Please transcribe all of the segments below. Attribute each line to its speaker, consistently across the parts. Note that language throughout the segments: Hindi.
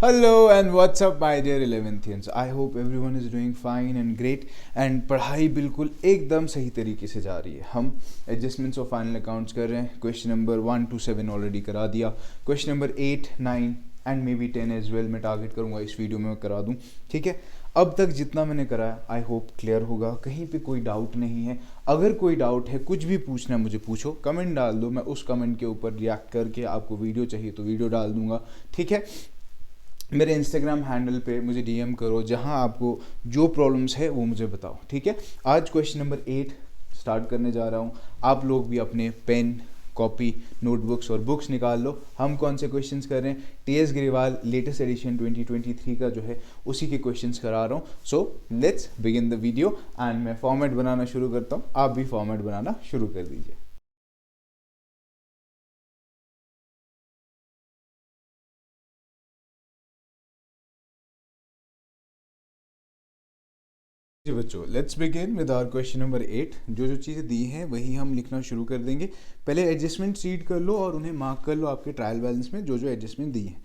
Speaker 1: Hello and what's up my dear 11th. I hope everyone is doing fine and great and पढ़ाई बिल्कुल एकदम सही तरीके से जा रही है. हम एडजस्टमेंट्स ऑफ फाइनल अकाउंट्स कर रहे हैं. क्वेश्चन नंबर 1 to 7 ऑलरेडी करा दिया. Question number 8, 9 and maybe 10 as well मैं टारगेट करूँगा इस वीडियो में करा दूँ. ठीक है, अब तक जितना मैंने कराया आई होप क्लियर होगा, कहीं पे कोई डाउट नहीं है. अगर कोई डाउट है, कुछ भी पूछना है मुझे पूछो, कमेंट डाल दो, मैं उस कमेंट के ऊपर रिएक्ट करके आपको वीडियो चाहिए तो वीडियो डाल दूंगा. ठीक है, मेरे इंस्टाग्राम हैंडल पे मुझे डीएम करो, जहां आपको जो प्रॉब्लम्स है वो मुझे बताओ. ठीक है, आज क्वेश्चन नंबर 8 स्टार्ट करने जा रहा हूं. आप लोग भी अपने पेन, कॉपी, नोटबुक्स और बुक्स निकाल लो. हम कौन से क्वेश्चंस कर रहे हैं? टीएस ग्रेवाल लेटेस्ट एडिशन 2023 का जो है उसी के क्वेश्चंस करा रहा हूँ. So let's begin the video and मैं फॉर्मेट बनाना शुरू करता हूँ. आप भी फॉर्मेट बनाना शुरू कर दीजिए. जी बच्चों, let's begin with our question number 8. जो जो चीज़ें दी हैं वही हम लिखना शुरू कर देंगे. पहले एडजस्टमेंट रीड कर लो और उन्हें मार्क कर लो आपके ट्रायल बैलेंस में जो जो एडजस्टमेंट दी है.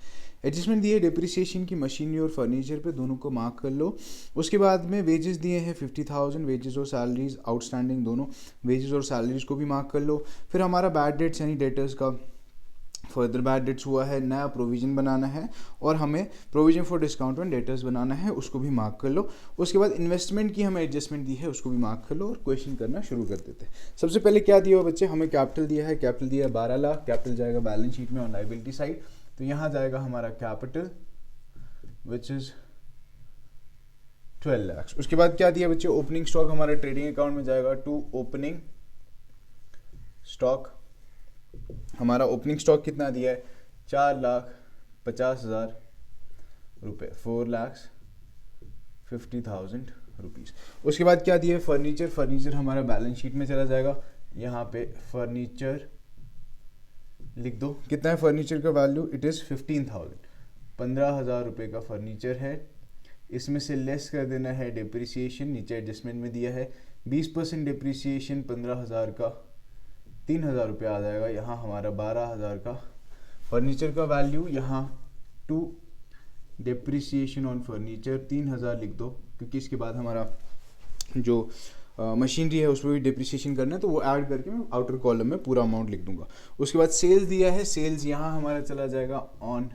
Speaker 1: एडजस्टमेंट दी है डिप्रिसिएशन की मशीनरी और फर्नीचर पे, दोनों को मार्क कर लो. उसके बाद में वेजेस दिए हैं 50,000, वेजेस और सैलरीज आउटस्टैंडिंग दोनों, वेजेस और सैलरीज को भी मार्क कर लो. फिर हमारा बैड डेट्स यानी डेटर्स का फर्दर बैड डेट्स हुआ है, नया प्रोविजन बनाना है और हमें provision for discount on debtors बनाना है, उसको भी मार्क कर लो. उसके बाद इन्वेस्टमेंट की हमें एडजस्टमेंट दी है, उसको भी मार्क कर लो और क्वेश्चन करना शुरू कर देते हैं. सबसे पहले क्या दिया हुआ बच्चे? हमें कैपिटल दिया है. कैपिटल दिया है 12 लाख. कैपिटल जाएगा बैलेंस शीट में ऑन लायबिलिटी साइड, तो यहाँ जाएगा हमारा कैपिटल विच इज 12 लाख. उसके बाद क्या दिया बच्चे? ओपनिंग स्टॉक हमारे ट्रेडिंग अकाउंट में जाएगा टू ओपनिंग स्टॉक. हमारा ओपनिंग स्टॉक कितना दिया है? 4,50,000 रुपये, 4,50,000 रुपीज़. उसके बाद क्या दिया है? फर्नीचर. फर्नीचर हमारा बैलेंस शीट में चला जाएगा. यहाँ पे फर्नीचर लिख दो. कितना है फर्नीचर का वैल्यू? It is 15,000. 15,000 रुपये का फर्नीचर है. इसमें से लेस कर देना है डिप्रिसिएशन. नीचे एडजस्टमेंट में दिया है 20% डिप्रिसिएशन. 15,000 का 3,000 रुपये आ जाएगा. यहाँ हमारा 12,000 का फर्नीचर का वैल्यू. यहाँ टू डिप्रिसिएशन ऑन फर्नीचर 3,000 लिख दो, क्योंकि इसके बाद हमारा जो मशीनरी है उस पर भी डिप्रिसिएशन करना है, तो वो ऐड करके मैं आउटर कॉलम में पूरा अमाउंट लिख दूंगा. उसके बाद सेल्स दिया है. सेल्स यहाँ हमारा चला जाएगा on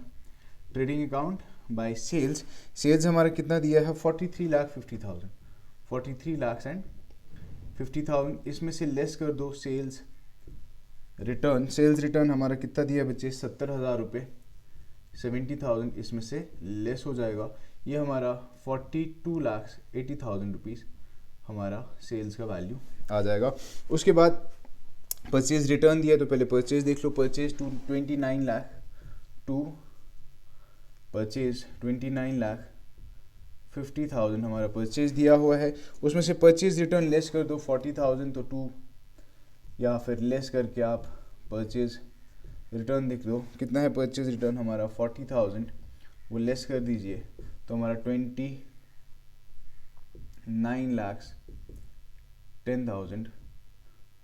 Speaker 1: trading account by sales. Sales हमारा कितना दिया है? 43,50,000. 43,50,000. इसमें से लेस कर दो सेल्स रिटर्न. सेल्स रिटर्न हमारा कितना दिया बच्चे? 70,000 रुपये. 70,000 इसमें से लेस हो जाएगा. ये हमारा 42,80,000 रुपीज़ हमारा सेल्स का वैल्यू आ जाएगा. उसके बाद परचेज रिटर्न दिया, तो पहले परचेज देख लो. Purchase to 29 lakh to purchase 29,50,000 हमारा परचेज दिया हुआ है. उसमें से परचेज रिटर्न लेस कर दो 40,000, तो 2 या फिर लेस करके आप परचेज रिटर्न देख लो. कितना है परचेज रिटर्न हमारा? 40,000. वो लेस कर दीजिए तो हमारा 29,10,000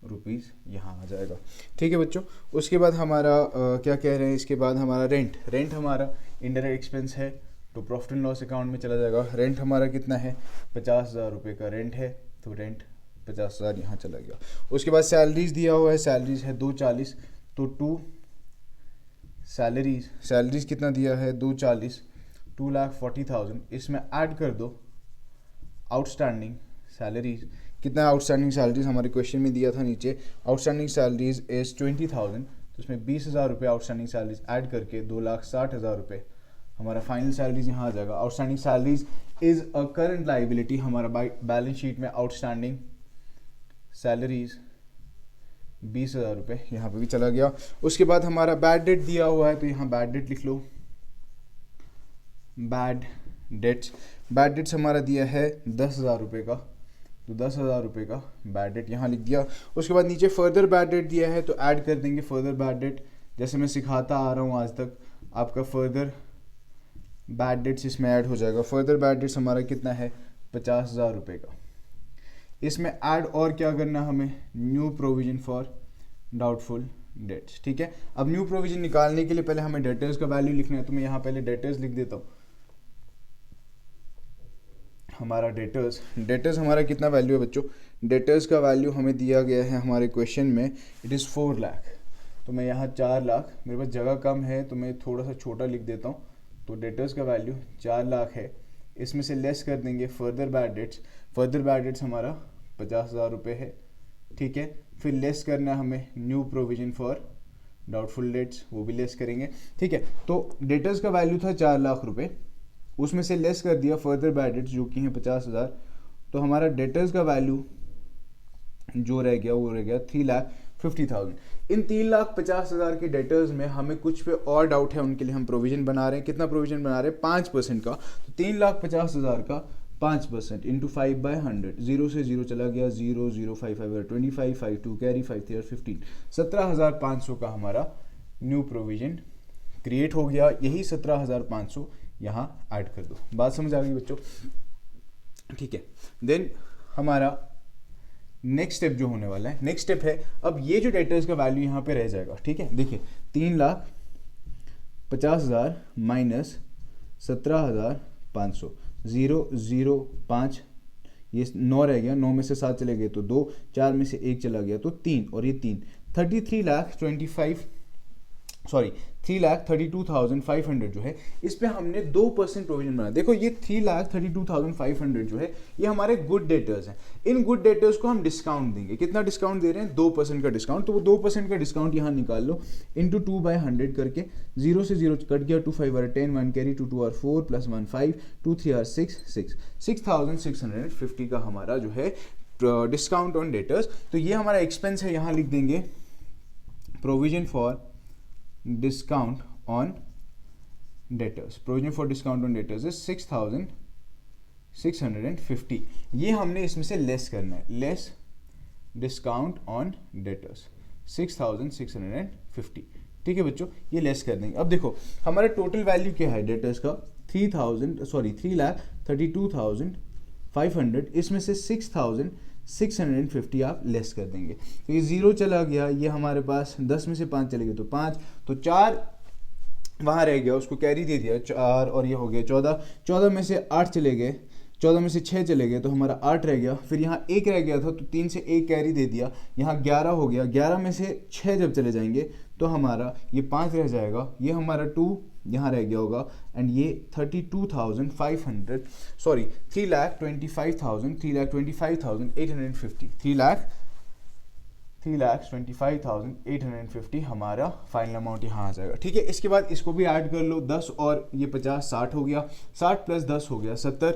Speaker 1: रुपीज़ यहाँ आ जाएगा. ठीक है बच्चों. उसके बाद हमारा क्या कह रहे हैं, इसके बाद हमारा रेंट. रेंट हमारा इनडायरेक्ट एक्सपेंस है, तो प्रॉफिट एंड लॉस अकाउंट में चला जाएगा. रेंट हमारा कितना है? 50,000 रुपये का रेंट है, तो रेंट 50,000 यहाँ चला गया. उसके बाद सैलरीज दिया हुआ है. सैलरीज है 240, तो 2 सैलरीज. सैलरीज कितना दिया है? 240, 2,40,000. इसमें ऐड कर दो आउटस्टैंडिंग सैलरीज. कितना आउटस्टैंडिंग सैलरीज हमारे क्वेश्चन में दिया था नीचे? आउटस्टैंडिंग सैलरीज इज 20,000, तो उसमें 20,000 रुपये आउटस्टैंडिंग सैलरीज ऐड करके 2,60,000 रुपये हमारा फाइनल सैलरीज यहाँ आ जाएगा. Outstanding salaries is a current liability. हमारा बैलेंस शीट में आउटस्टैंडिंग सैलरीज 20,000 रुपये यहाँ पे भी चला गया. उसके बाद हमारा बैड डेट दिया हुआ है, तो यहाँ बैड डेट लिख लो. Bad debts. बैड डेट्स हमारा दिया है 10,000 रुपये का, तो 10,000 रुपये का बैड डेट यहाँ लिख दिया. उसके बाद नीचे फर्दर बैड डेट दिया है, तो ऐड कर देंगे फर्दर बैड डेट. जैसे मैं सिखाता आ रहा हूँ आज तक, आपका फर्दर बैड डेट्स इसमें ऐड हो जाएगा. फर्दर बैड डेट्स हमारा कितना है? 50,000 रुपये का. इसमें ऐड और क्या करना हमें? New provision for doubtful debts, ठीक है। अब न्यू प्रोविजन निकालने के लिए पहले हमें डेटर्स का वैल्यू लिखना है, तो मैं यहाँ पहले डेटर्स लिख देता हूँ। हमारा डेटर्स हमारा कितना वैल्यू है बच्चों? डेटर्स का वैल्यू हमें दिया गया है हमारे क्वेश्चन में, इट इज़ 4 लाख। तो मैं यहाँ 4 लाख, मेरे पास जगह कम है तो मैं थोड़ा सा छोटा लिख देता हूँ। तो डेटर्स का वैल्यू 4 लाख है, इसमें से लेस कर देंगे further bad dates. Further bad debts हमारा 50,000 रुपये है, ठीक है। फिर लेस करना है हमें new provision for doubtful debts, वो भी लेस करेंगे, ठीक है। तो डेटर्स का वैल्यू था 4 लाख रुपये, उसमें से लेस कर दिया फर्दर बैड डेट्स जो कि हैं 50,000। तो हमारा डेटर्स का वैल्यू जो रह गया वो रह गया 3,50,000। इन 3,50,000 के डेटर्स में हमें कुछ पे और डाउट है, उनके लिए हम प्रोविजन बना रहे हैं। कितना प्रोविजन बना रहे हैं? 5% का। तो 3,50,000 का 5% इंटू 5/100, 0 से 0 चला गया, 0 0 5 5 25 5 2 कैरी 5 3 15, 17,500 का हमारा न्यू प्रोविजन क्रिएट हो गया। यही 17,500 यहाँ ऐड कर दो। बात समझ आ गई बच्चों? ठीक है। देन हमारा नेक्स्ट स्टेप जो होने वाला है, नेक्स्ट स्टेप है, अब ये जो डेटर्स का वैल्यू यहाँ पे रह जाएगा, ठीक है। देखिए 3,50,000 माइनस 17,500, 0 0 5, ये 9 रह गया, 9 में से 7 चले गए तो 2, 4 में से 1 चला गया तो 3, और ये 3, 3,32,500 जो है, इस पे हमने 2% प्रोविजन बना। देखो ये 3,32,500 जो है ये हमारे गुड डेटर्स हैं। इन गुड डेटर्स को हम डिस्काउंट देंगे। कितना डिस्काउंट दे रहे हैं? 2% का डिस्काउंट। तो वो 2% का डिस्काउंट यहाँ निकाल लो, इंटू 2/100 करके, 0 से 0 कट गया, 2 5 are 10, 1 carry, 2 2 are 4 plus 1 5, 2 3 are 6 6,650 का हमारा जो है डिस्काउंट ऑन डेटर्स। तो ये हमारा एक्सपेंस है, यहाँ लिख देंगे provision for discount on debtors. Provision for discount on debtors is 6,650। ये हमने इसमें से लेस करना है, लेस डिस्काउंट ऑन डेटर्स 6,650, ठीक है बच्चों। ये लेस कर देंगे। अब देखो हमारा टोटल वैल्यू क्या है डेटर्स का? 3,32,500, इसमें से 6,650 आप लेस कर देंगे। तो ये 0 चला गया, ये हमारे पास 10 में से 5 चले गए तो 5, तो 4 वहाँ रह गया, उसको कैरी दे दिया 4, और ये हो गया 14, 14 में से 8 चले गए, 14 में से 6 चले गए तो हमारा 8 रह गया। फिर यहाँ 1 रह गया था तो 3 से 1 कैरी दे दिया, यहाँ 11 हो गया, 11 में से 6 जब चले जाएंगे तो हमारा ये 5 रह जाएगा, ये हमारा 2 यहाँ रह गया होगा, एंड ये 3,25,850, 3,25,850 हमारा फाइनल अमाउंट यहाँ आ जाएगा, ठीक है। इसके बाद इसको भी ऐड कर लो, 10 और ये 50, 60 हो गया, 60 प्लस 10 हो गया 70,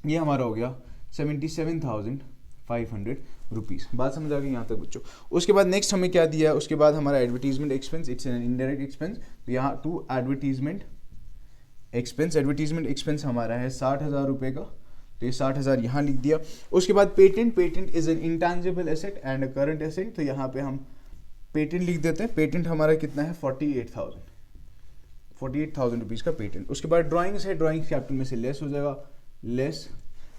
Speaker 1: ये हमारा हो गया 77,500 रुपीज़। बात समझ आ गई यहाँ तक बच्चों? उसके बाद नेक्स्ट हमें क्या दिया है? उसके बाद हमारा advertisement expense, it's an indirect expense. तो यहाँ टू एडवर्टीजमेंट एक्सपेंस हमारा है 60,000 रुपये का, तो ये 60,000 यहाँ लिख दिया। उसके बाद patent is an intangible asset and a current asset, तो यहाँ पे हम पेटेंट लिख देते हैं। पेटेंट हमारा कितना है? 48,000 रुपीज़ का पेटेंट। उसके बाद ड्राइंग्स है, ड्राइंग्स कैपिटल में से लेस हो जाएगा, लेस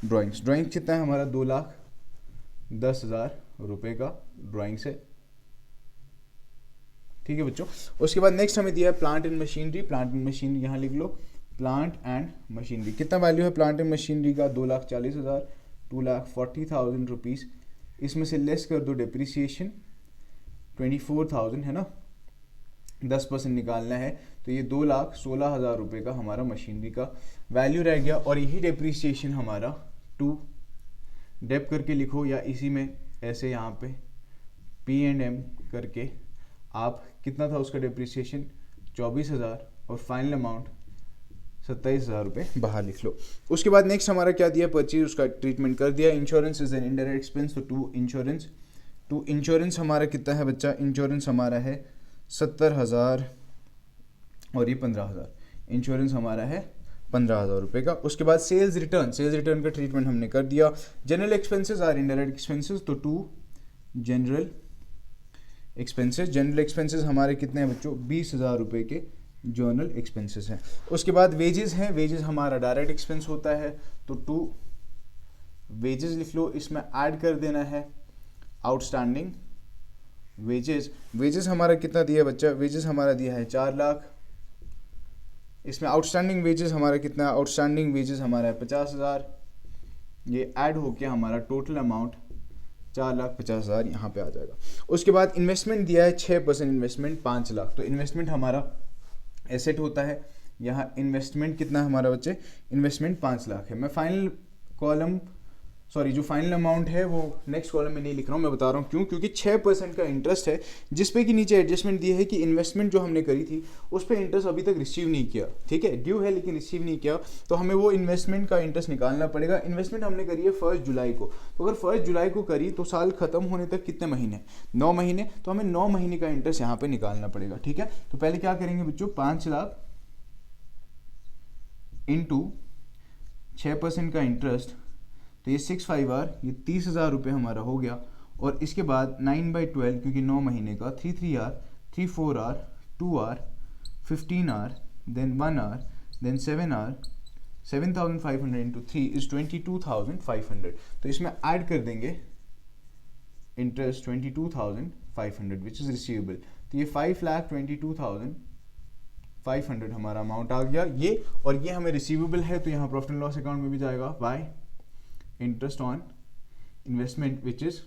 Speaker 1: ड्राइंग्स कितना है हमारा? 2,10,000 रुपये का ड्राइंग्स है, ठीक है बच्चों। उसके बाद नेक्स्ट हमें दिया है प्लांट एंड मशीनरी, यहाँ लिख लो प्लांट एंड मशीनरी। कितना वैल्यू है प्लांट एंड मशीनरी का? 2,40,000, 2,40,000 रुपीज़। इसमें से लेस कर दो डेप्रिसिएशन 24,000 है ना, 10% निकालना है, तो ये 2,16,000 रुपये का हमारा मशीनरी का वैल्यू रह गया। और यही डेप्रिसिएशन हमारा 2 डेप करके लिखो, या इसी में ऐसे यहाँ पे P&M करके आप कितना था उसका डेप्रिसिएशन? 24,000, और फाइनल अमाउंट 27,000 रुपये बाहर लिख लो। उसके बाद नेक्स्ट हमारा क्या दिया? परचेज, उसका ट्रीटमेंट कर दिया। Insurance is an indirect expense, तो टू इंश्योरेंस हमारा कितना है बच्चा? इंश्योरेंस हमारा है 70,000 और ये 15,000, इंश्योरेंस हमारा है 15,000 रुपये का। उसके बाद सेल्स रिटर्न का ट्रीटमेंट हमने कर दिया। General expenses are indirect expenses, तो 2 जनरल एक्सपेंसेस हमारे कितने हैं बच्चों? 20,000 रुपये के जनरल एक्सपेंसेस हैं। उसके बाद वेजेस हैं, वेजेस हमारा डायरेक्ट एक्सपेंस होता है, तो 2 वेजेस लिख लो। इसमें ऐड कर देना है आउटस्टैंडिंग वेजेस हमारा कितना दिया बच्चा, वेजेस हमारा दिया है 4 लाख। इसमें आउटस्टैंडिंग वेजेस हमारा कितना है, आउटस्टैंडिंग वेजेस हमारा है 50,000। ये ऐड होके हमारा टोटल अमाउंट 4,50,000 यहाँ पे आ जाएगा। उसके बाद इन्वेस्टमेंट दिया है 6% इन्वेस्टमेंट 5 लाख। तो इन्वेस्टमेंट हमारा एसेट होता है, यहाँ इन्वेस्टमेंट कितना हमारा बच्चे, इन्वेस्टमेंट 5 लाख है। मैं फाइनल कॉलम जो फाइनल अमाउंट है वो नेक्स्ट कॉलम में नहीं लिख रहा हूँ, मैं बता रहा हूँ क्यों, क्योंकि 6% का इंटरेस्ट है, जिस पे कि नीचे एडजस्टमेंट दी है कि इन्वेस्टमेंट जो हमने करी थी उस पर इंटरेस्ट अभी तक रिसीव नहीं किया, ठीक है, ड्यू है लेकिन रिसीव नहीं किया, तो हमें वो इन्वेस्टमेंट का इंटरेस्ट निकालना पड़ेगा। इन्वेस्टमेंट हमने करी है 1 जुलाई को, तो अगर 1 जुलाई को करी तो साल खत्म होने तक कितने महीने, 9 महीने, तो हमें 9 महीने का इंटरेस्ट यहाँ पे निकालना पड़ेगा, ठीक है। तो पहले क्या करेंगे बच्चों, 5 लाख इंटू 6% का इंटरेस्ट, तो ये 6 आर, ये 30,000 रुपये हमारा हो गया। और इसके बाद 9/12 क्योंकि 9 महीने का, 3 आर, 3 आर, 2 आर, 15 आर, देन 1 आर, देन 7 आर, 7,500 इंटू 3 इज 22,500। तो इसमें ऐड कर देंगे इंटरेस्ट 22,500 विच इज रिसीवेबल। तो ये 5,22,500 हमारा अमाउंट आ गया ये, और ये हमें रिसीवेबल है तो यहाँ प्रॉफिट एंड लॉस अकाउंट में भी जाएगा bye interest on investment which is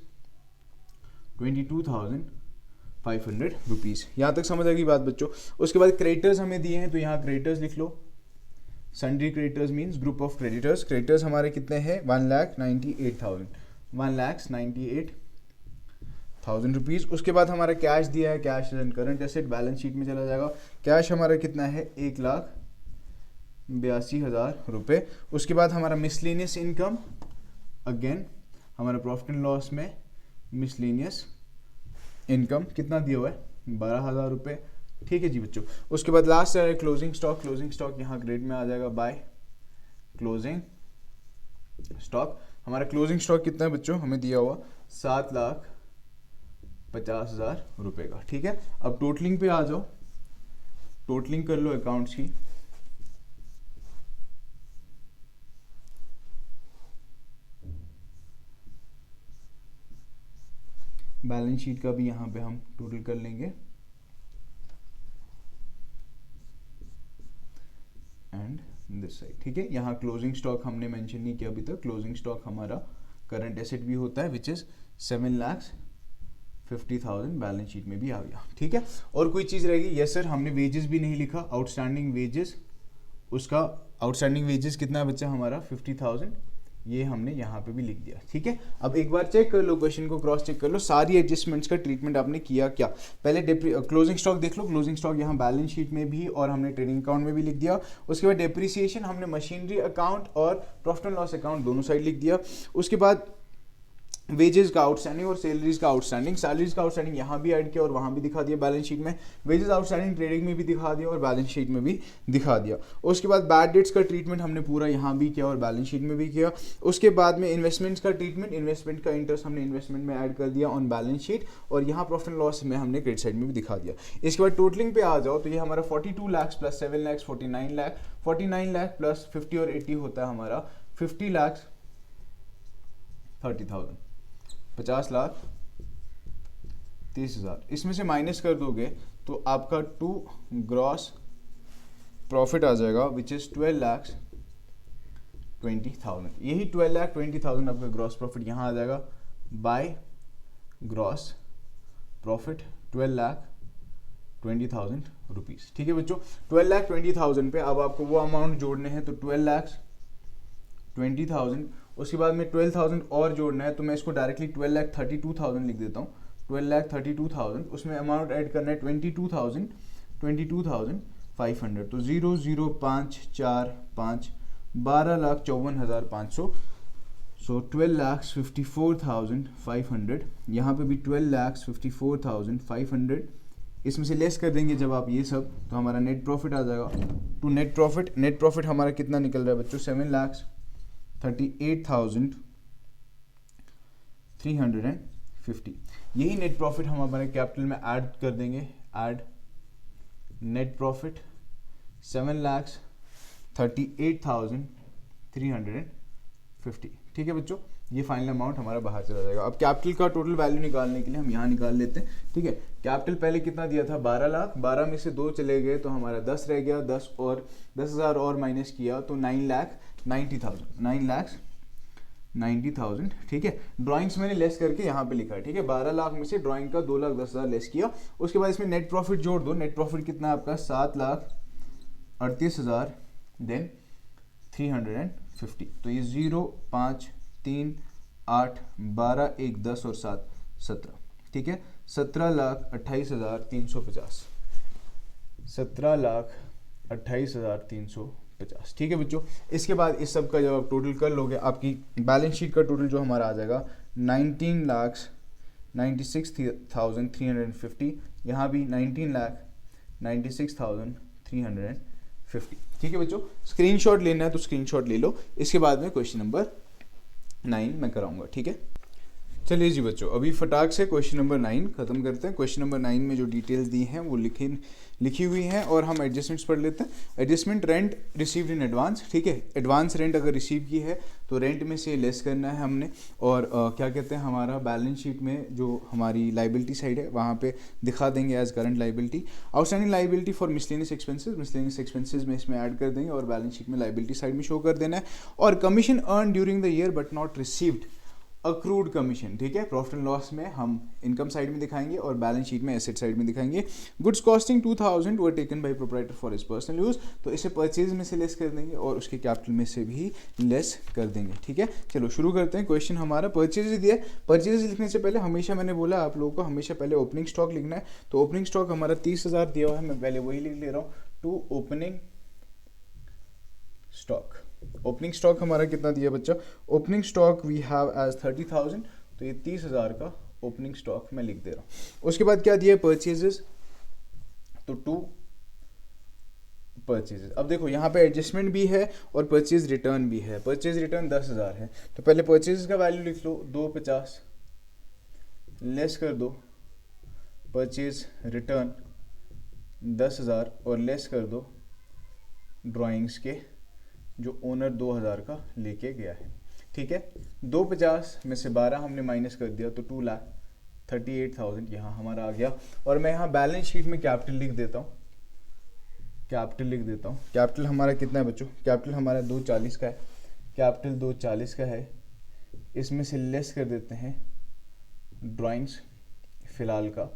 Speaker 1: 22,500 rupees. यहाँ तक समझ आ गई बात बच्चों। उसके बाद क्रेडिटर्स हमें दिए हैं, तो यहाँ क्रेडिटर्स लिख लो। Sundry creditors means group of creditors. Creditors हमारे कितने हैं, 1,98,000 रुपीज़। उसके बाद हमारा कैश दिया है, cash and current asset, balance sheet में चला जाएगा। कैश हमारा कितना है, 1,82,000 रुपये। उसके बाद हमारा मिसलेनियस इनकम, अगेन हमारा प्रॉफिट एंड लॉस में मिसलेनियस इनकम कितना दिया हुआ है, 12,000 रुपये, ठीक है जी बच्चों। उसके बाद लास्ट है क्लोजिंग स्टॉक। क्लोजिंग स्टॉक यहाँ ग्रेड में आ जाएगा बाय क्लोजिंग स्टॉक। हमारा क्लोजिंग स्टॉक कितना है बच्चों, हमें दिया हुआ 7,50,000 रुपये का, ठीक है। अब टोटलिंग पे आ जाओ, टोटलिंग कर लो अकाउंट्स की। बैलेंस शीट का भी यहाँ पे हम टोटल कर लेंगे एंड दिस साइड, ठीक है। यहाँ क्लोजिंग स्टॉक हमने मेंशन नहीं किया अभी तक। क्लोजिंग स्टॉक हमारा करंट एसेट भी होता है विच इज 7,50,000, बैलेंस शीट में भी आ गया, ठीक है। और कोई चीज़ रहेगी, यस सर, हमने वेजेस भी नहीं लिखा, आउटस्टैंडिंग वेजेस, उसका आउटस्टैंडिंग वेजेस कितना है बच्चा हमारा 50,000, ये हमने यहाँ पे भी लिख दिया, ठीक है। अब एक बार चेक कर लो, क्वेश्चन को क्रॉस चेक कर लो, सारी एडजस्टमेंट्स का ट्रीटमेंट आपने किया क्या। पहले क्लोजिंग स्टॉक देख लो, क्लोजिंग स्टॉक यहाँ बैलेंस शीट में भी और हमने ट्रेडिंग अकाउंट में भी लिख दिया। उसके बाद डेप्रिसिएशन हमने मशीनरी अकाउंट और प्रॉफिट एंड लॉस अकाउंट दोनों साइड लिख दिया। उसके बाद वेजेस का आउटस्टैंडिंग और सैलरीज का आउटस्टैंडिंग, सैलरीज का आउटस्टैंडिंग यहाँ भी ऐड किया और वहाँ भी दिखा दिया बैलेंस शीट में। वेजेस आउटस्टैंडिंग ट्रेडिंग में भी दिखा दिया और बैलेंस शीट में भी दिखा दिया। उसके बाद बैड डेट्स का ट्रीटमेंट हमने पूरा यहाँ भी किया और बैलेंस शीट में भी किया। उसके बाद में इन्वेस्टमेंट्स का ट्रीटमेंट, इन्वेस्टमेंट का इंटरेस्ट हमने इन्वेस्टमेंट में ऐड कर दिया ऑन बैलेंस शीट, और यहाँ प्रॉफिट एंड लॉस में हमने क्रेडिट साइड में भी दिखा दिया। इसके बाद टोटलिंग पे आ जाओ, तो ये हमारा 42 लाख प्लस 7 लाख 49 लाख, 49 लाख प्लस 50 और 80 होता है हमारा 50,30,000, 50,30,000। इसमें से माइनस कर दोगे तो आपका टू ग्रॉस प्रॉफिट आ जाएगा विच इज 12,20,000। यही 12,20,000 आपका ग्रॉस प्रॉफिट यहाँ आ जाएगा बाय ग्रॉस प्रॉफिट 12,20,000 रुपीज़, ठीक है बच्चों। 12,20,000 पे अब आपको वो अमाउंट जोड़ने हैं, तो 12,20,000, उसके बाद में 12,000 और जोड़ना है, तो मैं इसको डायरेक्टली 12,32,000 लिख देता हूँ। 12,32,000, उसमें अमाउंट ऐड करना है 22,500, तो 0,0545 12,54,500, सो 12,54,500। यहाँ पे भी 12,54,500, इसमें से लेस कर देंगे जब आप ये सब, तो हमारा नेट प्रॉफिट आ जाएगा। टू नेट प्रॉफिट हमारा कितना निकल रहा है बच्चों, 7,38,350। यही नेट प्रॉफिट हम हमारे कैपिटल में ऐड कर देंगे, ऐड नेट प्रॉफिट 7,38,350, ठीक है बच्चों। ये फाइनल अमाउंट हमारा बाहर चला जाएगा। अब कैपिटल का टोटल वैल्यू निकालने के लिए हम यहाँ निकाल लेते हैं, ठीक है। कैपिटल पहले कितना दिया था, 12 लाख, 12 में से 2 चले गए तो हमारा 10 रह गया, 10,000 और माइनस किया तो 9,90,000, ठीक है। ड्राइंग्स मैंने लेस करके यहाँ पे लिखा है, ठीक है। 12 लाख में से ड्राइंग का 2,10,000 लेस किया। उसके बाद इसमें नेट प्रॉफिट जोड़ दो। नेट प्रॉफिट कितना है आपका, 7,38,000 देन 350। तो ये 0, 5, 3, 8, 12, 1, 10 और 7, 17, ठीक है। 17,28,350, 17,28,350, ठीक है बच्चों। इसके बाद इस सब का जब आप टोटल कर लोगे, आपकी बैलेंस शीट का टोटल जो हमारा आ जाएगा 19,96,350, यहाँ भी 19,96,350, ठीक है बच्चों। स्क्रीनशॉट लेना है तो स्क्रीनशॉट ले लो। इसके बाद में क्वेश्चन नंबर 9 मैं कराऊंगा, ठीक है। चलिए जी बच्चों, अभी फटाक से क्वेश्चन नंबर 9 खत्म करते हैं। क्वेश्चन नंबर 9 में जो डिटेल्स दी हैं वो लिखी हुई हैं और हम एडजस्टमेंट्स पढ़ लेते हैं। Adjustment rent received in advance, ठीक है। एडवांस रेंट अगर रिसीव की है तो रेंट में से लेस करना है हमने, और क्या कहते हैं, हमारा बैलेंस शीट में जो हमारी लाइबिलिटी साइड है वहाँ पे दिखा देंगे as current liability. Outstanding liability for miscellaneous expenses में इसमें ऐड कर देंगे और बैलेंस शीट में लाइबिलिटी साइड में शो कर देना है। और commission earned during the year but not received, accrued commission, ठीक है। प्रॉफिट एंड लॉस में हम इनकम साइड में दिखाएंगे और बैलेंस शीट में एसेट साइड में दिखाएंगे। Goods costing 2,000 were taken by proprietor for his personal use, तो इसे परचेज में से लेस कर देंगे और उसके कैपिटल में से भी लेस कर देंगे, ठीक है। चलो शुरू करते हैं। क्वेश्चन हमारा परचेज दिया है। परचेज लिखने से पहले हमेशा मैंने बोला आप लोगों को हमेशा पहले ओपनिंग स्टॉक लिखना है। तो ओपनिंग स्टॉक हमारा 30,000 दिया हुआ है, मैं पहले वही लिख ले रहा हूँ, to opening stock. Opening stock हमारा कितना दिया बच्चा, opening stock we have as 30,000, तो ये 30,000 का ओपनिंग स्टॉक मैं लिख दे रहा हूँ। उसके बाद क्या दिया, परचेजेस, तो 2 परचेजेस। अब देखो यहाँ पे एडजस्टमेंट भी है और परचेज रिटर्न भी है। परचेज रिटर्न 10,000 है, तो पहले परचेज का वैल्यू लिख लो 250, लेस कर दो परचेज रिटर्न 10,000 और लेस कर दो ड्राइंग्स के जो ओनर 2,000 का लेके गया है, ठीक है। 250 में से 12 हमने माइनस कर दिया तो 2,38,000 यहाँ हमारा आ गया। और मैं यहाँ बैलेंस शीट में कैपिटल लिख देता हूँ, कैपिटल हमारा कितना है बच्चों, कैपिटल हमारा 240 का है, कैपिटल 240 का है। इसमें से लेस कर देते हैं ड्राइंग्स फिलहाल का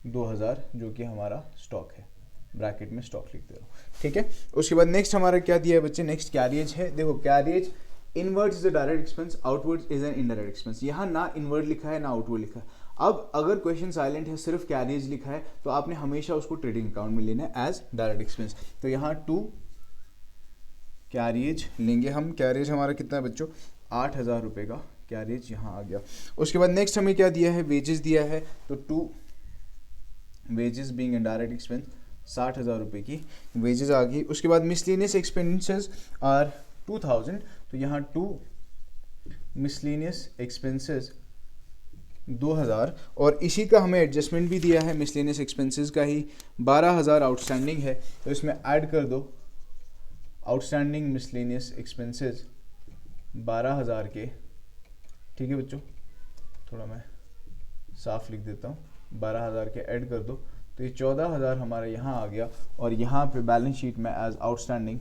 Speaker 1: 2,000 जो कि हमारा स्टॉक है, ब्रैकेट में स्टॉक लिख दे रहा हूँ, ठीक है। उसके बाद नेक्स्ट हमारा क्या दिया है बच्चे, नेक्स्ट कैरियज है। देखो carriage inward is a direct expense, outward is an indirect expense. यहाँ ना इनवर्ड लिखा है ना आउटवर्ड लिखा है। अब अगर क्वेश्चन साइलेंट है, सिर्फ कैरियज लिखा है, तो आपने हमेशा उसको ट्रेडिंग अकाउंट में लेना है एज डायरेक्ट एक्सपेंस। तो यहाँ 2 कैरियज लेंगे हम। कैरियज हमारा कितना है बच्चों, 8,000 रुपये का कैरियज यहाँ आ गया। उसके बाद नेक्स्ट हमें क्या दिया है, वेजेस दिया है, तो 2 wages being a direct expense, 60,000 रुपये की वेजेस आ गई। उसके बाद मिसलेनियस एक्सपेंसेस आर 2,000, तो यहाँ 2 मिसलेनियस एक्सपेंसेस 2,000 और इसी का हमें एडजस्टमेंट भी दिया है मिसलेनियस एक्सपेंसेस का ही। 12,000 आउटस्टैंडिंग है, तो इसमें ऐड कर दो आउटस्टैंडिंग मिसलेनियस एक्सपेंसेस 12,000 के, ठीक है बच्चों। थोड़ा मैं साफ लिख देता हूँ, 12,000 के ऐड कर दो तो ये 14,000 हमारा यहाँ आ गया। और यहाँ पे बैलेंस शीट में as outstanding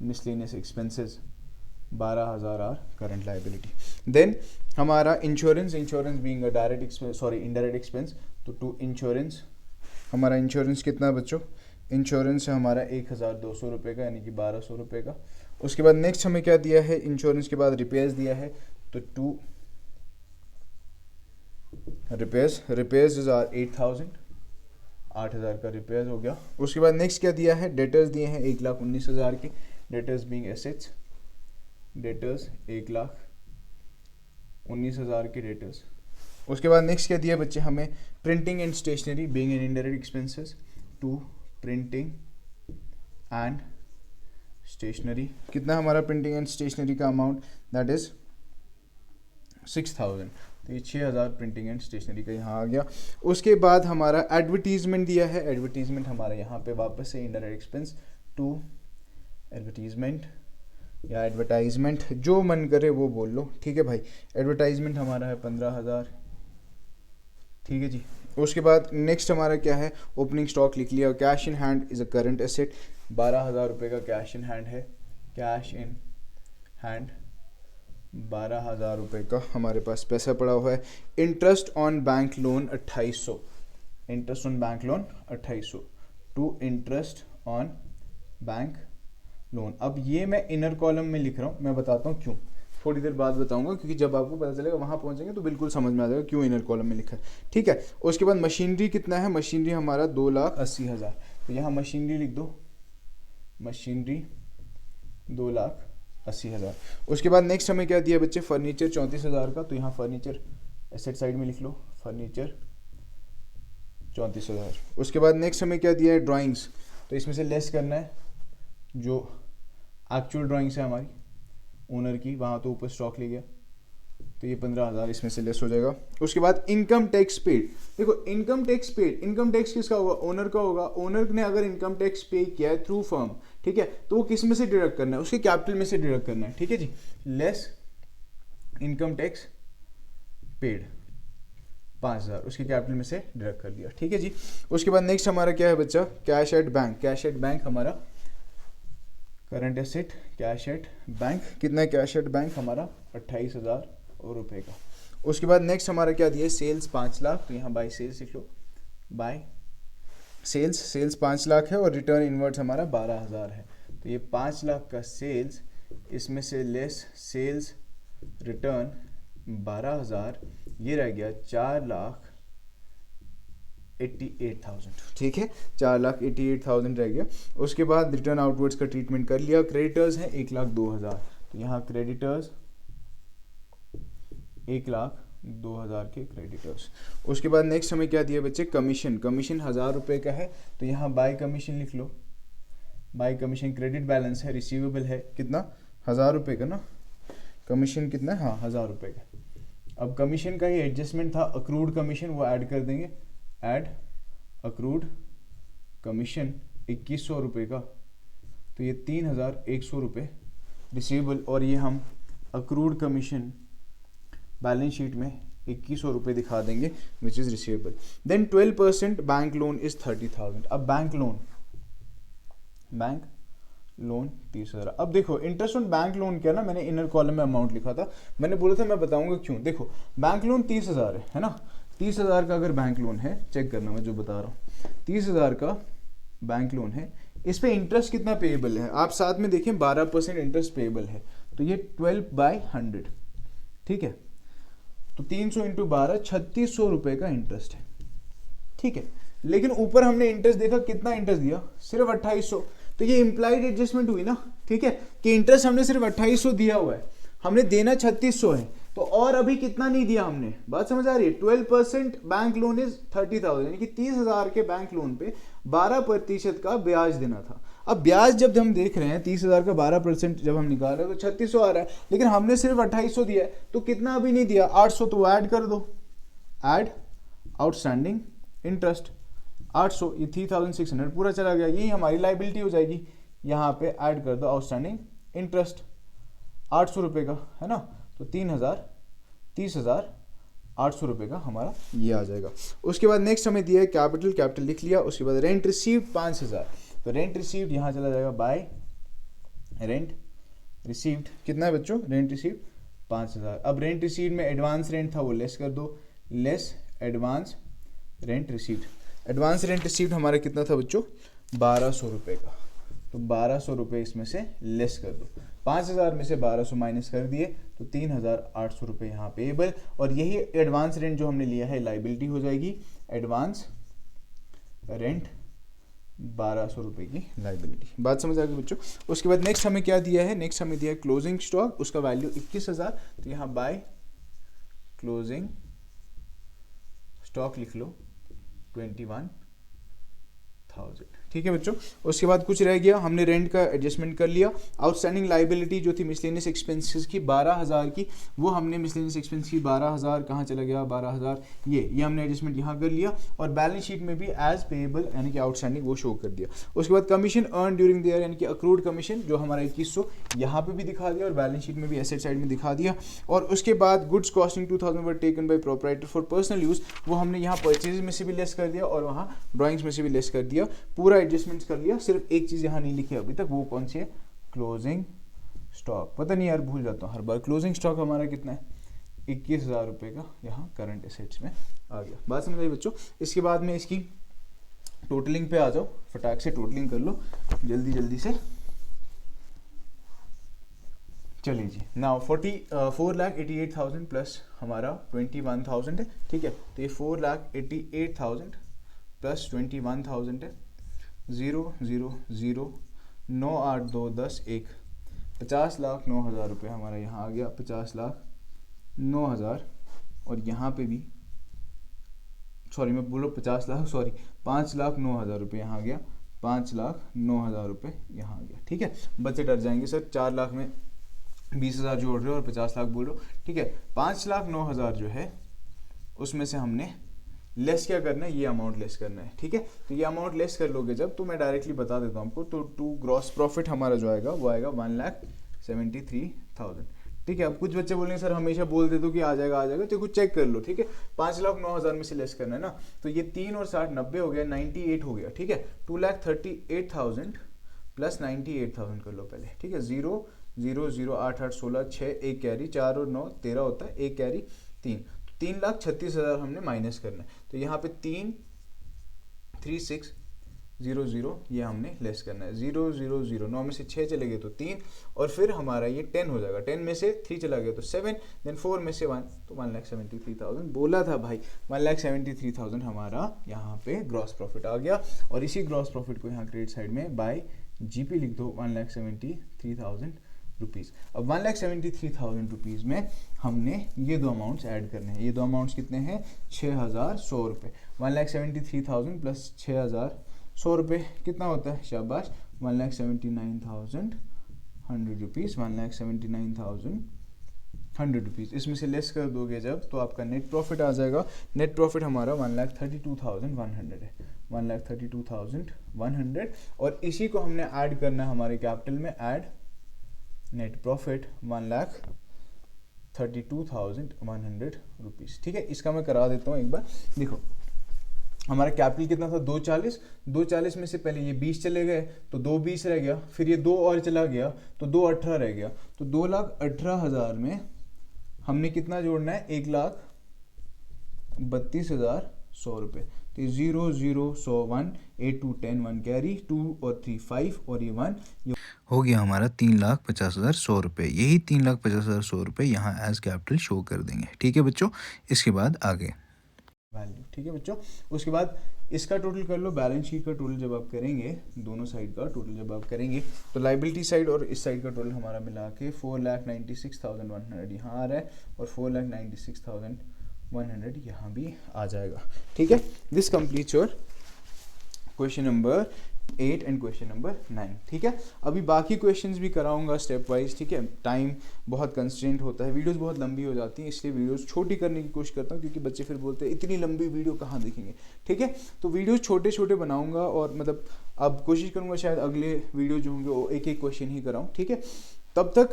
Speaker 1: miscellaneous expenses 12,000 are current liability. Then हमारा insurance being a direct expense, sorry indirect expense, तो 2 इंश्योरेंस। हमारा इंश्योरेंस कितना बच्चों, इंश्योरेंस है हमारा 1,200 रुपये का, यानी कि 1,200 रुपये का। उसके बाद नेक्स्ट हमें क्या दिया है, इंश्योरेंस के बाद रिपेयर्स दिया है, तो 2 रिपेयर्स इज आर 8,000, 8,000 का रिपेयर्स हो गया। उसके बाद नेक्स्ट क्या दिया है, डेटर्स दिए हैं 1,19,000 के, डेटर्स बीइंग एसेट्स, डेटर्स 1,19,000 के डेटर्स। उसके बाद नेक्स्ट क्या दिया बच्चे हमें, printing and stationery being an indirect expenses, 2 printing and stationery. कितना हमारा प्रिंटिंग एंड स्टेशनरी का अमाउंट, दैट इज 6,000, तो ये 6,000 प्रिंटिंग एंड स्टेशनरी का यहाँ आ गया। उसके बाद हमारा एडवर्टीजमेंट दिया है, एडवर्टीजमेंट हमारा यहाँ पे वापस से इनडायरेक्ट एक्सपेंस, 2 एडवर्टीजमेंट या एडवर्टाइजमेंट, जो मन करे वो बोल लो, ठीक है भाई। एडवर्टाइजमेंट हमारा है 15,000, ठीक है जी। उसके बाद नेक्स्ट हमारा क्या है, ओपनिंग स्टॉक लिख लिया। Cash in hand is a current asset, 12,000 रुपये का कैश इन हैंड है। कैश इन हैंड 12,000 रुपये का हमारे पास पैसा पड़ा हुआ है। Interest on bank loan 2800, interest on bank loan 2800 to interest on bank loan. अब ये मैं इनर कॉलम में लिख रहा हूँ, मैं बताता हूँ क्यों, थोड़ी देर बाद बताऊंगा, क्योंकि जब आपको पता चलेगा वहाँ पहुँचेंगे तो बिल्कुल समझ में आ जाएगा क्यों इनर कॉलम में लिखा है, ठीक है। उसके बाद मशीनरी कितना है, मशीनरी हमारा 2,80,000, तो यहाँ मशीनरी लिख दो, मशीनरी 2,80,000। उसके बाद नेक्स्ट हमें क्या दिया बच्चे, फर्नीचर 34,000 का, तो यहाँ फर्नीचर एसेट साइड में लिख लो, फर्नीचर 34,000। उसके बाद नेक्स्ट हमें क्या दिया है, ड्राइंग्स, तो इसमें से लेस करना है जो एक्चुअल ड्राइंग्स है हमारी ओनर की, वहाँ तो ऊपर स्टॉक ले गया, तो ये 15,000 इसमें से लेस हो जाएगा। उसके बाद इनकम टैक्स पेड, देखो income tax paid, income tax किसका होगा, ओनर का होगा। ओनर ने अगर इनकम टैक्स पे किया है थ्रू फर्म, ठीक है, तो वो किस में से डिडक्ट करना है, उसके कैपिटल में से डिडक्ट करना है, ठीक है जी। लेस इनकम टैक्स पेड 5,000 उसके कैपिटल में से डिडक्ट कर दिया, ठीक है जी। उसके बाद नेक्स्ट हमारा क्या है बच्चा, cash at bank. Cash at bank हमारा current asset, cash at bank कितना है, कैश एट बैंक हमारा 28,000 रुपये का। उसके बाद नेक्स्ट हमारा क्या दिया है, सेल्स 5 लाख, तो यहाँ बाय सेल्स लिख लो, बाय सेल्स, सेल्स 5 लाख है और रिटर्न इनवर्ड्स हमारा 12,000 है, तो ये 5 लाख का सेल्स, इसमें से लेस सेल्स रिटर्न 12,000, ये रह गया 4,88,000, ठीक है, 4,88,000 रह गया। उसके बाद रिटर्न आउटवर्ड्स का ट्रीटमेंट कर लिया। क्रेडिटर्स हैं 1,02,000, तो यहाँ क्रेडिटर्स 1,02,000 के क्रेडिटर्स। उसके बाद नेक्स्ट हमें क्या दिया बच्चे, कमीशन, कमीशन 1,000 रुपये का है, तो यहाँ बाय कमीशन लिख लो, बाय कमीशन क्रेडिट बैलेंस है, रिसीवेबल है कितना, 1,000 रुपये का ना, कमीशन कितना है, हाँ 1,000 रुपये का। अब कमीशन का ही एडजस्टमेंट था, अक्रूड कमीशन वो ऐड कर देंगे, ऐड अक्रूड कमीशन 2,100 रुपये का, तो ये 3,100 रुपये रिसीवेबल, और ये हम अक्रूड कमीशन बैलेंस शीट में 2,100 रुपये दिखा देंगे which is receivable. Then 12% bank loan is 30,000। अब बैंक लोन 30,000। अब देखो इंटरेस्ट ऑन बैंक लोन क्या ना, मैंने इनर कॉलम में अमाउंट लिखा था, मैंने बोला था मैं बताऊंगा क्यों। देखो बैंक लोन 30,000 है ना, 30,000 का अगर बैंक लोन है, चेक करना मैं जो बता रहा हूँ, 30,000 का बैंक लोन है, इस पे इंटरेस्ट कितना पेएबल है, आप साथ में देखें 12% इंटरेस्ट पेएबल है, तो ये 12/100, ठीक है, तो 300 इंटू 12 3,600 रुपये का इंटरेस्ट है, ठीक है। लेकिन ऊपर हमने इंटरेस्ट देखा, कितना इंटरेस्ट दिया, सिर्फ 2,800, तो ये इम्प्लाइड एडजस्टमेंट हुई ना, ठीक है, कि इंटरेस्ट हमने सिर्फ 2,800 दिया हुआ है, हमने देना 3,600 है, तो और अभी कितना नहीं दिया हमने, बात समझ आ रही है। 12% बैंक लोन इज 30,000, यानी कि 30,000 के बैंक लोन पे 12% का ब्याज देना था। अब ब्याज जब हम देख रहे हैं 30,000 का 12% जब हम निकाल रहे हैं तो 3,600 आ रहा है, लेकिन हमने सिर्फ 2,800 दिया है, तो कितना अभी नहीं दिया, 800, तो ऐड कर दो, ऐड आउटस्टैंडिंग इंटरेस्ट 800, ये 3,600 पूरा चला गया, यही हमारी लाइबिलिटी हो जाएगी। यहाँ पे ऐड कर दो आउटस्टैंडिंग इंटरेस्ट 800 रुपये का, है ना, तो 30,800 रुपये का हमारा ये आ जाएगा। उसके बाद नेक्स्ट हमें दिया है कैपिटल, कैपिटल लिख लिया। उसके बाद रेंट रिसीव्ड 5,000, तो रेंट रिसीव्ड यहाँ चला जाएगा बाय रेंट रिसीव्ड, कितना है बच्चों, रेंट रिसीव्ड 5,000। अब रेंट रिसीव्ड में एडवांस रेंट था वो लेस कर दो, less advance rent received. Advance rent received हमारा कितना था बच्चों, 1,200 रुपये का, तो 1,200 रुपये इसमें से लेस कर दो, 5,000 में से 1,200 माइनस कर दिए, तो 3,800 रुपये यहाँ पेएबल, और यही एडवांस रेंट जो हमने लिया है लाइबिलिटी हो जाएगी, एडवांस रेंट 1,200 रुपये की लाइबिलिटी। बात समझ आ गई बच्चों। उसके बाद नेक्स्ट हमें क्या दिया है, नेक्स्ट हमें दिया है क्लोजिंग स्टॉक, उसका वैल्यू 21,000, तो यहाँ बाय क्लोजिंग स्टॉक लिख लो 21,000, ठीक है बच्चों। उसके बाद कुछ रह गया, हमने रेंट का एडजस्टमेंट कर लिया। आउटस्टैंडिंग लाइबिलिटी जो थी मिसलेनियस एक्सपेंसेस की 12,000 की, वो हमने मिसलेनियस एक्सपेंस की 12,000 कहाँ चला गया, 12,000 ये हमने एडजस्टमेंट यहाँ कर लिया और बैलेंस शीट में भी एज पेएबल यानी कि आउटस्टैंडिंग वो शो कर दिया। उसके बाद commission earned during the year यानी कि अक्रूड कमीशन जो हमारा 2100 यहाँ पे भी दिखा दिया और बैलेंस शीट में भी एसेट साइड में दिखा दिया। और उसके बाद goods costing 2000 were taken by proprietor for personal use, वो हमने यहाँ परचेज में से भी लेस कर दिया और वहाँ ड्राइंग्स में से भी लेस कर दिया, पूरा एडजस्टमेंट कर लिया। सिर्फ एक चीज़ यहाँ नहीं लिखी अभी तक, वो कौन सी है, क्लोजिंग स्टॉक। पता नहीं यार, भूल जाता हूँ हर बार। क्लोजिंग स्टॉक हमारा कितना है, 21,000 रुपये का यहाँ करंट एसेट्स में आ गया। बात समझ आई बच्चों। इसके बाद में इसकी टोटलिंग पे आ जाओ, फटाक से टोटलिंग कर लो जल्दी जल्दी से। चलिए जी, नाउ 4,88,000 प्लस हमारा 21,000 है, ठीक है। तो ये 4,88,000 प्लस 21,000 है, 0 0 0 9 8 2 10 1, 50,09,000 रुपये हमारा यहाँ आ गया, 50,09,000। और यहाँ पे भी सॉरी मैं बोलो 50 लाख, सॉरी 5,09,000 रुपये यहाँ आ गया, 5,09,000 रुपये यहाँ आ गया, ठीक है। बच्चे डर जाएंगे सर 4 लाख में 20,000 जोड़ रहे हो और 50 लाख बोल रहे हो, ठीक है। 5,09,000 जो है उसमें से हमने लेस क्या करना है, ये अमाउंट लेस करना है, ठीक है। तो ये अमाउंट लेस कर लोगे जब, तो मैं डायरेक्टली बता देता हूँ आपको, तो टू ग्रॉस प्रॉफिट हमारा जो आएगा वो आएगा 1,73,000, ठीक है। अब कुछ बच्चे बोलेंगे सर हमेशा बोल दे दो कि आ जाएगा, तो कुछ चेक कर लो, ठीक है। 5,09,000 में से लेस करना है ना, तो ये 3 और 60 90 हो गया, 98 हो गया, ठीक है। 2,38,000 प्लस 98,000 कर लो पहले, ठीक है। 0 0 0 8 8 16 6 1 कैरी, 4 और 9 13 होता है, 1 कैरी 3, 3,36,000 हमने माइनस करना है। तो यहाँ पे 3,36,000 ये हमने लेस करना है। 0 0 0 9 में से 6 चले गए तो 3, और फिर हमारा ये 10 हो जाएगा, 10 में से 3 चला गया तो 7, देन 4 में से 1, तो 1,73,000 बोला था भाई, 1,73,000 हमारा यहाँ पे ग्रॉस प्रॉफिट आ गया। और इसी ग्रॉस प्रॉफिट को यहाँ क्रेडिट साइड में बाय जीपी लिख दो, 1,73,000 रुपीज़। अब 1,73,000 रुपीज़ में हमने ये दो अमाउंट्स ऐड करने हैं। ये दो अमाउंट्स कितने हैं, 6,100 रुपये। 1,73,000 प्लस 6,100 रुपये कितना होता है, शाबाश, 1,79,100 रुपीज़, 1,79,100 रुपीज़। इसमें से लेस कर दोगे जब, तो आपका नेट प्रॉफिट आ जाएगा। नेट प्रॉफिट हमारा 1,32,100 है, 1,32,100। और इसी को हमने ऐड करना है हमारे कैपिटल में, ऐड नेट प्रॉफिट 1,32,100 रुपीज़, ठीक है। इसका मैं करा देता हूँ एक बार, देखो हमारा कैपिटल कितना था, 240 में से पहले ये 20 चले गए तो 220 रह गया, फिर ये 2 और चला गया तो 218 रह गया, तो 2,18,000 में हमने कितना जोड़ना है, 1,32,100 रुपये। तो 0 0 100 1 8 2 10 1 कैरी, 2 और 3 5 और ये 1
Speaker 2: हो गया हमारा 3,50,100 रुपये। यही 3,50,100 रुपये यहाँ एज कैपिटल शो कर देंगे, ठीक है बच्चों। इसके बाद आगे
Speaker 1: वैल्यू, ठीक है बच्चों। उसके बाद इसका टोटल कर लो, बैलेंस शीट का टोटल जब आप करेंगे, दोनों साइड का टोटल जब आप करेंगे, तो लाइबिलिटी साइड और इस साइड का टोटल हमारा मिला के 4,96,100 यहाँ आ रहा है और 4,96,100 यहाँ भी आ जाएगा, ठीक है। This completes your question number 8 and question number 9, ठीक है। अभी बाकी क्वेश्चंस भी कराऊंगा स्टेप वाइज, ठीक है। टाइम बहुत कंस्ट्रेंट होता है, वीडियोस बहुत लंबी हो जाती हैं, इसलिए वीडियोस छोटी करने की कोशिश करता हूँ, क्योंकि बच्चे फिर बोलते हैं इतनी लंबी वीडियो कहाँ देखेंगे, ठीक है। तो वीडियोस छोटे छोटे बनाऊंगा और मतलब अब कोशिश करूँगा शायद अगले वीडियो जो होंगे वो एक एक क्वेश्चन ही कराऊँ, ठीक है। तब तक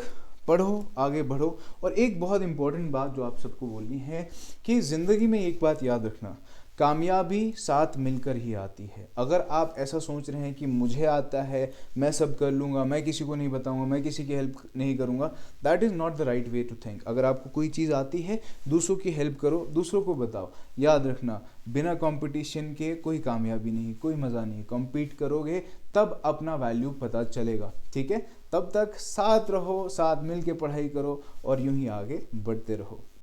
Speaker 1: पढ़ो, आगे बढ़ो। और एक बहुत इंपॉर्टेंट बात जो आप सबको बोलनी है कि ज़िंदगी में एक बात याद रखना, कामयाबी साथ मिलकर ही आती है। अगर आप ऐसा सोच रहे हैं कि मुझे आता है, मैं सब कर लूँगा, मैं किसी को नहीं बताऊँगा, मैं किसी की हेल्प नहीं करूँगा, that is not the right way to think. अगर आपको कोई चीज़ आती है, दूसरों की हेल्प करो, दूसरों को बताओ। याद रखना, बिना कंपटीशन के कोई कामयाबी नहीं, कोई मज़ा नहीं। कम्पीट करोगे तब अपना वैल्यू पता चलेगा, ठीक है। तब तक साथ रहो, साथ मिल के पढ़ाई करो और यूं ही आगे बढ़ते रहो।